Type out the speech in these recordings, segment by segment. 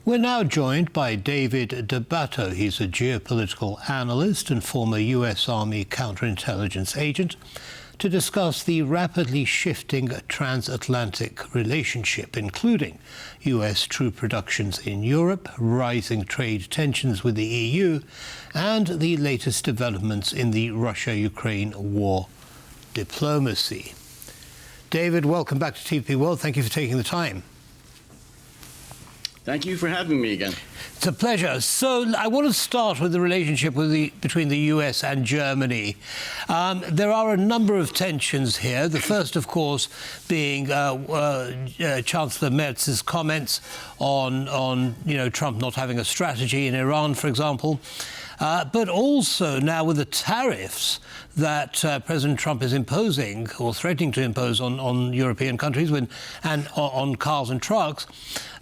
We're now joined by David DeBatto. He's a geopolitical analyst and former US Army counterintelligence agent, to discuss the rapidly shifting transatlantic relationship, including US troop reductions in Europe, rising trade tensions with the EU, and the latest developments in the Russia-Ukraine war diplomacy. David, welcome back to TVP World. Thank you for taking the time. Thank you for having me again. It's a pleasure. So I want to start with the relationship between the US and Germany. There are a number of tensions here. The first, of course, being Chancellor Merz's comments on Trump not having a strategy in Iran, for example. But also now with the tariffs that President Trump is imposing or threatening to impose on European countries and on cars and trucks,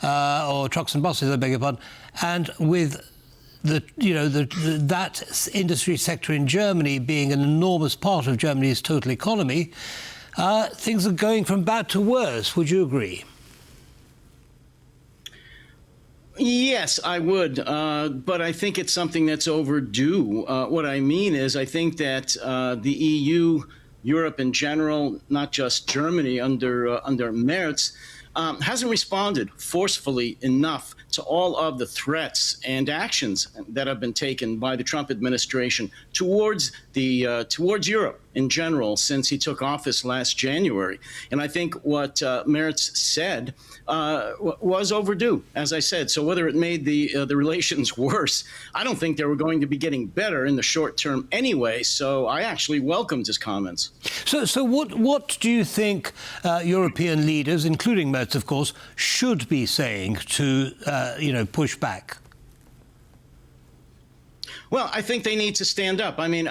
or trucks and buses, I beg your pardon, and with that industry sector in Germany being an enormous part of Germany's total economy, things are going from bad to worse. Would you agree? Yes, I would, but I think it's something that's overdue. What I mean is I think that the EU, Europe in general, not just Germany under Merz, hasn't responded forcefully enough to all of the threats and actions that have been taken by the Trump administration towards Europe in general since he took office last January. And I think what Merz said was overdue, as I said. So whether it made the relations worse, I don't think they were going to be getting better in the short term anyway. So I actually welcomed his comments. So what do you think European leaders, including Merz, of course, should be saying to push back? Well, I think they need to stand up. I mean,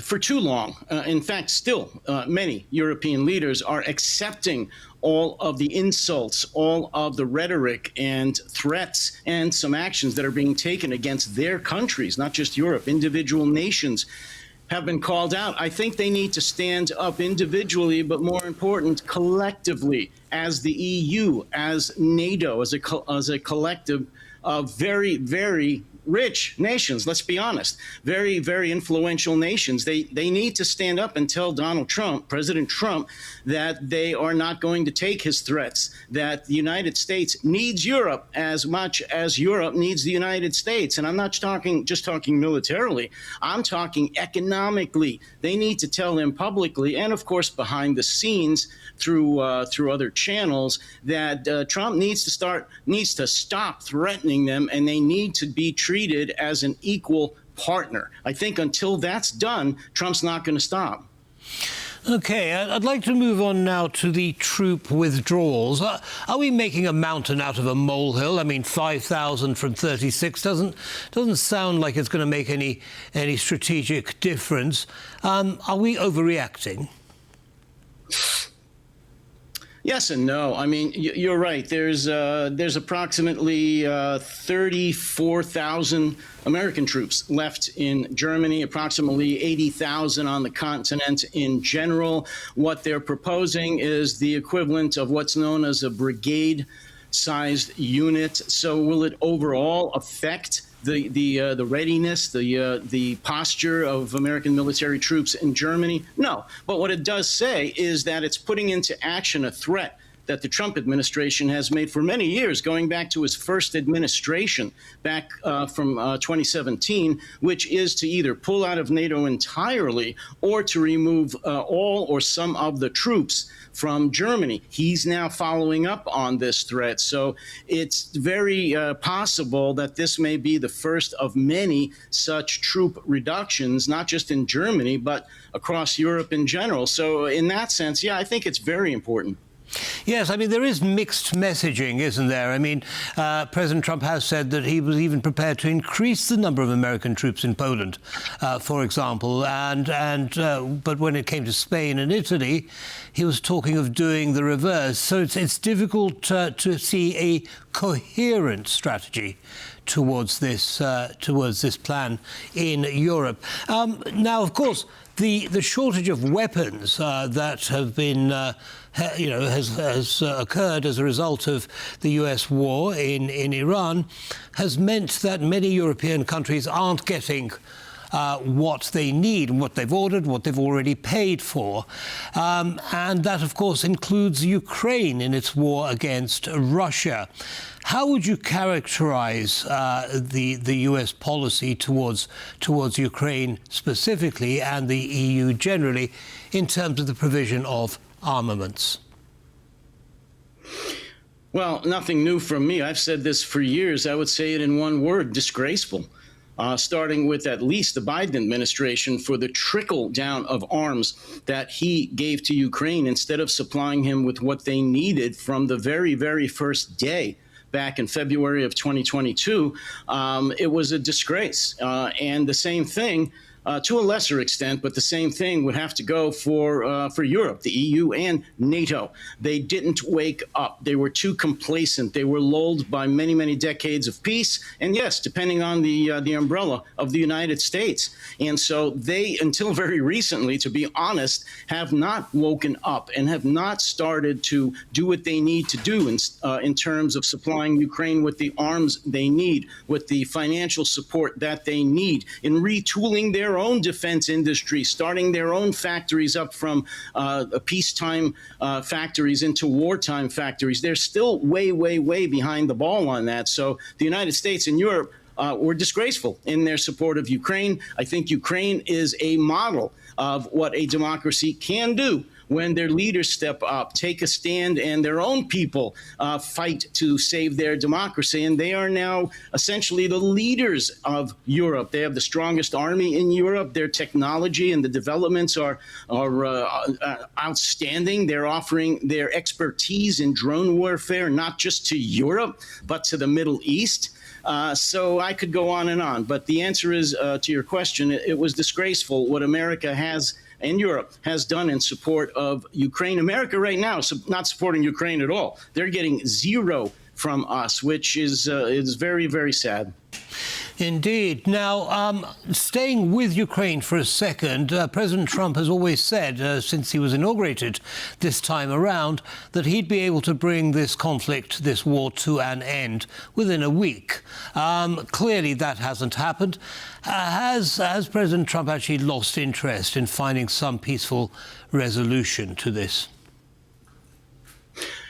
for too long, in fact, still many European leaders are accepting all of the insults, all of the rhetoric and threats and some actions that are being taken against their countries, not just Europe. Individual nations have been called out. I think they need to stand up individually, but more important, collectively, as the EU, as NATO, as a collective of very, very rich nations, let's be honest, very, very influential nations. They need to stand up and tell Donald Trump, President Trump, that they are not going to take his threats, that the United States needs Europe as much as Europe needs the United States. And I'm not just talking militarily, I'm talking economically. They need to tell him publicly and, of course, behind the scenes through other channels that Trump needs to stop threatening them, and they need to be treated as an equal partner. I think until that's done, Trump's not going to stop. OK, I'd like to move on now to the troop withdrawals. Are we making a mountain out of a molehill? I mean, 5,000 from 36 doesn't sound like it's going to make any strategic difference. Are we overreacting? Yes and no. I mean, you're right. There's approximately 34,000 American troops left in Germany, approximately 80,000 on the continent in general. What they're proposing is the equivalent of what's known as a brigade-sized unit. So will it overall affect the readiness, the posture of American military troops in Germany? No. But what it does say is that it's putting into action a threat that the Trump administration has made for many years, going back to his first administration back from 2017, which is to either pull out of NATO entirely or to remove all or some of the troops from Germany. He's now following up on this threat. So it's very possible that this may be the first of many such troop reductions, not just in Germany, but across Europe in general. So in that sense, yeah, I think it's very important. Yes, I mean, there is mixed messaging, isn't there? I mean, President Trump has said that he was even prepared to increase the number of American troops in Poland, for example. But when it came to Spain and Italy, he was talking of doing the reverse. So it's difficult to see a coherent strategy towards this plan in Europe. Now, of course, the shortage of weapons that have been has occurred as a result of the US war in Iran has meant that many European countries aren't getting what they need, what they've ordered, what they've already paid for. And that, of course, includes Ukraine in its war against Russia. How would you characterize the US policy towards Ukraine specifically and the EU generally in terms of the provision of armaments? Well, nothing new from me. I've said this for years. I would say it in one word: disgraceful. Starting with at least the Biden administration for the trickle down of arms that he gave to Ukraine instead of supplying him with what they needed from the very, very first day back in February of 2022. It was a disgrace. And the same thing, to a lesser extent, but the same thing would have to go for Europe, the EU and NATO. They didn't wake up. They were too complacent. They were lulled by many, many decades of peace. And yes, depending on the umbrella of the United States. And so they, until very recently, to be honest, have not woken up and have not started to do what they need to do in terms of supplying Ukraine with the arms they need, with the financial support that they need, in retooling their own defense industry, starting their own factories up from peacetime factories into wartime factories. They're still way, way, way behind the ball on that. So the United States and Europe were disgraceful in their support of Ukraine. I think Ukraine is a model of what a democracy can do when their leaders step up, take a stand, and their own people fight to save their democracy. And they are now essentially the leaders of Europe. They have the strongest army in Europe. Their technology and the developments are outstanding. They're offering their expertise in drone warfare, not just to Europe, but to the Middle East. So I could go on and on. But the answer is, to your question, it was disgraceful what America has and Europe has done in support of Ukraine. America right now is not supporting Ukraine at all. They're getting zero from us, which is very, very sad. Indeed. Now, staying with Ukraine for a second, President Trump has always said, since he was inaugurated this time around, that he'd be able to bring this conflict, this war, to an end within a week. Clearly, that hasn't happened. Has President Trump actually lost interest in finding some peaceful resolution to this?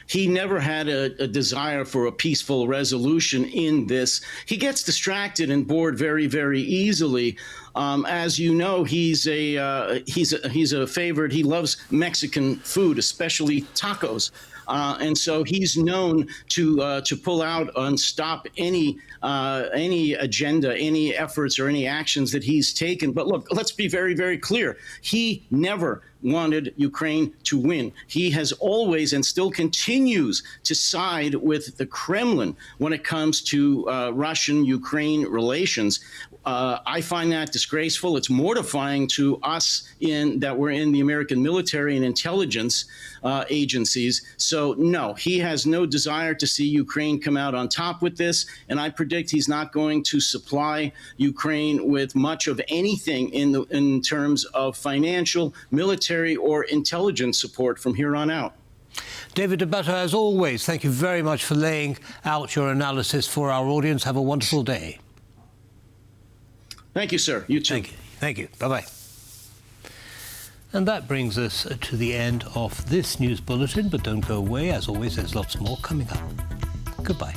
He never had a desire for a peaceful resolution in this. He gets distracted and bored very, very easily. As you know, he's a favorite. He loves Mexican food, especially tacos. And so he's known to pull out and stop any agenda, any efforts or any actions that he's taken. But look, let's be very, very clear. He never wanted Ukraine to win. He has always and still continues to side with the Kremlin when it comes to Russian-Ukraine relations. I find that disgraceful. It's mortifying to us that we're in the American military and intelligence agencies. So, no, he has no desire to see Ukraine come out on top with this. And I predict he's not going to supply Ukraine with much of anything in terms of financial, military, or intelligence support from here on out. David DeBatto, as always, thank you very much for laying out your analysis for our audience. Have a wonderful day. Thank you, sir. You too. Thank you. Thank you. Bye-bye. And that brings us to the end of this news bulletin, but don't go away. As always, there's lots more coming up. Goodbye.